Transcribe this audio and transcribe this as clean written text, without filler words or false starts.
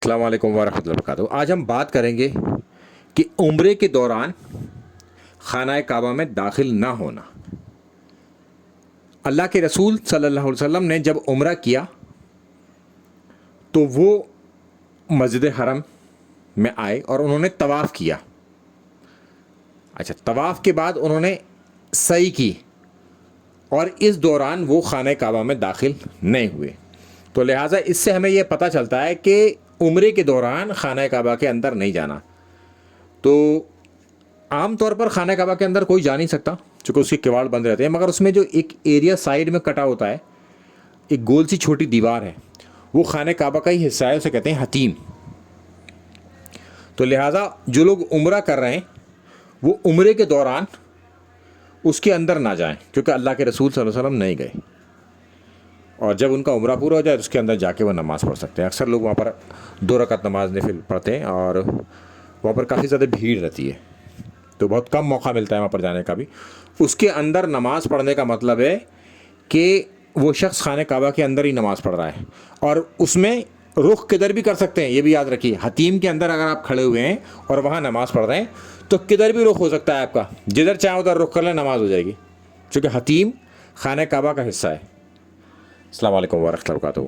السلام علیکم ورحمۃ اللہ وبرکاتہ۔ آج ہم بات کریں گے کہ عمرے کے دوران خانہ کعبہ میں داخل نہ ہونا۔ اللہ کے رسول صلی اللہ علیہ وسلم نے جب عمرہ کیا تو وہ مسجد حرم میں آئے اور انہوں نے طواف کیا۔ اچھا، طواف کے بعد انہوں نے سعی کی اور اس دوران وہ خانہ کعبہ میں داخل نہیں ہوئے۔ تو لہٰذا اس سے ہمیں یہ پتہ چلتا ہے کہ عمرے کے دوران خانہ کعبہ کے اندر نہیں جانا۔ تو عام طور پر خانہ کعبہ کے اندر کوئی جا نہیں سکتا چونکہ اس کے کواڑ بند رہتے ہیں، مگر اس میں جو ایک ایریا سائڈ میں کٹا ہوتا ہے، ایک گول سی چھوٹی دیوار ہے، وہ خانہ کعبہ کا ہی حصہ ہے، اسے کہتے ہیں حتیم۔ تو لہٰذا جو لوگ عمرہ کر رہے ہیں وہ عمرے کے دوران اس کے اندر نہ جائیں، کیونکہ اللہ کے رسول صلی اللہ علیہ وسلم نہیں گئے، اور جب ان کا عمرہ پورا ہو جائے تو اس کے اندر جا کے وہ نماز پڑھ سکتے ہیں۔ اکثر لوگ وہاں پر 2 رکعت نماز نفل پڑھتے ہیں اور وہاں پر کافی زیادہ بھیڑ رہتی ہے، تو بہت کم موقع ملتا ہے وہاں پر جانے کا بھی۔ اس کے اندر نماز پڑھنے کا مطلب ہے کہ وہ شخص خانہ کعبہ کے اندر ہی نماز پڑھ رہا ہے، اور اس میں رخ کدھر بھی کر سکتے ہیں، یہ بھی یاد رکھیے۔ حتیم کے اندر اگر آپ کھڑے ہوئے ہیں اور وہاں نماز پڑھ رہے ہیں تو کدھر بھی رخ ہو سکتا ہے آپ کا، جدھر چاہیں ادھر رخ کر لیں، نماز ہو جائے گی، چونکہ حتیم خانہ کعبہ کا حصہ ہے۔ السلام علیکم ورحمۃ اللہ وبرکاتہ۔